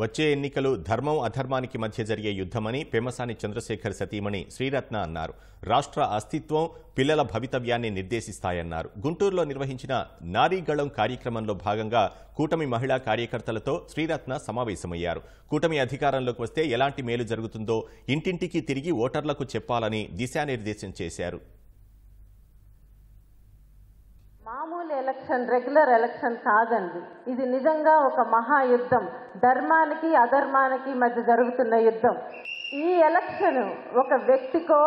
వచ్చే ఎన్నికలు ధర్మం అధర్మానికి మధ్య జరిగే యుద్ధమని పెమ్మసాని చంద్రశేఖర్ సతీమణి శ్రీరత్న అన్నారు. రాష్ట్ర అస్తిత్వం, పిల్లల భవితవ్యాన్ని నిర్దేశిస్తాయన్నారు. గుంటూరులో నిర్వహించిన నారీగళం కార్యక్రమంలో భాగంగా కూటమి మహిళా కార్యకర్తలతో శ్రీరత్న సమావేశమయ్యారు. కూటమి అధికారంలోకి వస్తే ఎలాంటి మేలు జరుగుతుందో ఇంటింటికి తిరిగి ఓటర్లకు చెప్పాలని దిశానిర్దేశం చేశారు. మామూలు ఎలక్షన్, రెగ్యులర్ ఎలక్షన్ కాదండి. ఇది నిజంగా ఒక మహాయుద్ధం, ధర్మానికి అధర్మానికి మధ్య జరుగుతున్న యుద్ధం. ఈ ఎలక్షన్ ఒక వ్యక్తికో,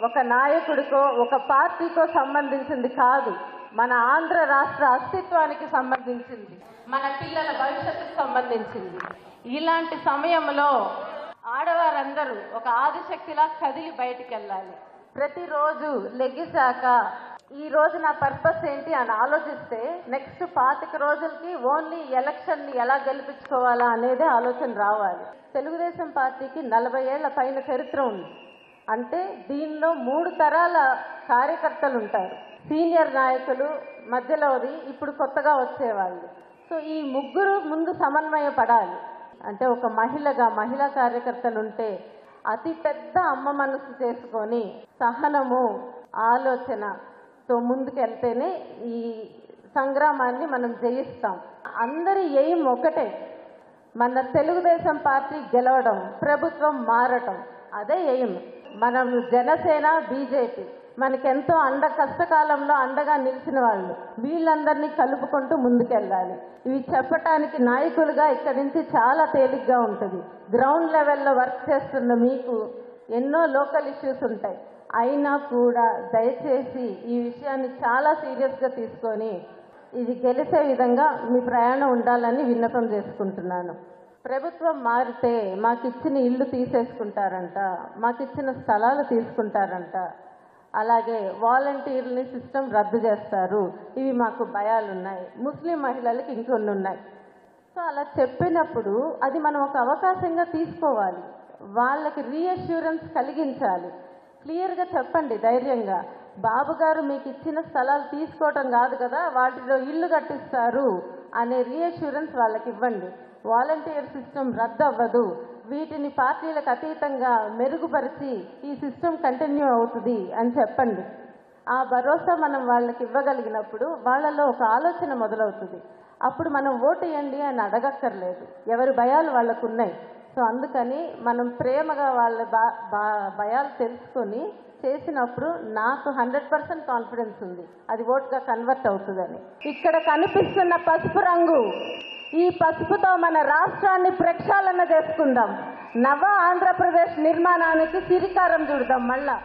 ఒక నాయకుడికో, ఒక పార్టీకో సంబంధించింది కాదు. మన ఆంధ్ర రాష్ట్ర అస్తిత్వానికి సంబంధించింది, మన పిల్లల భవిష్యత్తుకు సంబంధించింది. ఇలాంటి సమయంలో ఆడవారందరూ ఒక ఆదిశక్తిలా కదిలి బయటికి వెళ్ళాలి. ప్రతిరోజు లెగిసాక ఈ రోజు నా పర్పస్ ఏంటి అని ఆలోచిస్తే నెక్స్ట్ 25 రోజులకి ఓన్లీ ఎలక్షన్ని ఎలా గెలిపించుకోవాలా అనేది ఆలోచన రావాలి. తెలుగుదేశం పార్టీకి 40 ఏళ్ల పైన చరిత్ర ఉంది. అంటే దీనిలో 3 తరాల కార్యకర్తలు ఉంటారు. సీనియర్ నాయకులు, మధ్యలోది ఇప్పుడు కొత్తగా వచ్చేవాళ్ళు. సో ఈ ముగ్గురు ముందు సమన్వయపడాలి. అంటే ఒక మహిళా కార్యకర్తలు ఉంటే అతి పెద్ద అమ్మ మనసు చేసుకొని సహనము, ఆలోచనతో ముందుకెళ్తేనే ఈ సంగ్రామాన్ని మనం జయిస్తాం. అందరి ఎయిమ్ ఒకటే, మన తెలుగుదేశం పార్టీ గెలవడం, ప్రభుత్వం మారటం. అదే ఎయిమ్. మనం జనసేన, బీజేపీ మనకెంతో కష్టకాలంలో అండగా నిలిచిన వాళ్ళు, వీళ్ళందరినీ కలుపుకుంటూ ముందుకెళ్ళాలి. ఇవి చెప్పటానికి నాయకులుగా ఇక్కడి నుంచి చాలా తేలిగ్గా ఉంటుంది. గ్రౌండ్ లెవెల్లో వర్క్ చేస్తున్న మీకు ఎన్నో లోకల్ ఇష్యూస్ ఉంటాయి. అయినా కూడా దయచేసి ఈ విషయాన్ని చాలా సీరియస్గా తీసుకొని ఇది గెలిచే విధంగా మీ ప్రయాణం ఉండాలని విన్నపం చేసుకుంటున్నాను. ప్రభుత్వం మారితే మాకిచ్చిన ఇల్లు తీసేసుకుంటారంట, మాకిచ్చిన స్థలాలు తీసుకుంటారంట, అలాగే వాలంటీర్ని సిస్టమ్ రద్దు చేస్తారు. ఇవి మాకు భయాలున్నాయి. ముస్లిం మహిళలకు ఇంకొన్ని ఉన్నాయి. సో అలా చెప్పినప్పుడు అది మనం ఒక అవకాశంగా తీసుకోవాలి. వాళ్ళకి రీఅష్యూరెన్స్ కలిగించాలి. క్లియర్గా చెప్పండి ధైర్యంగా, బాబు గారు మీకు ఇచ్చిన స్థలాలు తీసుకోవటం కాదు కదా, వాటిలో ఇల్లు కట్టిస్తారు అనే రీఅష్యూరెన్స్ వాళ్ళకి ఇవ్వండి. వాలంటీర్ సిస్టమ్ రద్దు అవ్వదు, వీటిని పార్టీలకు అతీతంగా మెరుగుపరిచి ఈ సిస్టమ్ కంటిన్యూ అవుతుంది అని చెప్పండి. ఆ భరోసా మనం వాళ్ళకి ఇవ్వగలిగినప్పుడు వాళ్ళలో ఒక ఆలోచన మొదలవుతుంది. అప్పుడు మనం ఓటు వేయండి అని అడగక్కర్లేదు. ఎవరి భయాలు వాళ్ళకు ఉన్నాయి. సో అందుకని మనం ప్రేమగా వాళ్ళ భయాలు తెలుసుకొని చేసినప్పుడు నాకు 100% కాన్ఫిడెన్స్ ఉంది అది ఓటుగా కన్వర్ట్ అవుతుందని. ఇక్కడ కనిపిస్తున్న పసుపు రంగు, ఈ పసుపుతో మన రాష్ట్రాన్ని ప్రక్షాళన చేసుకుందాం. నవ ఆంధ్రప్రదేశ్ నిర్మాణానికి శ్రీకారం చుడదాం. మళ్ళా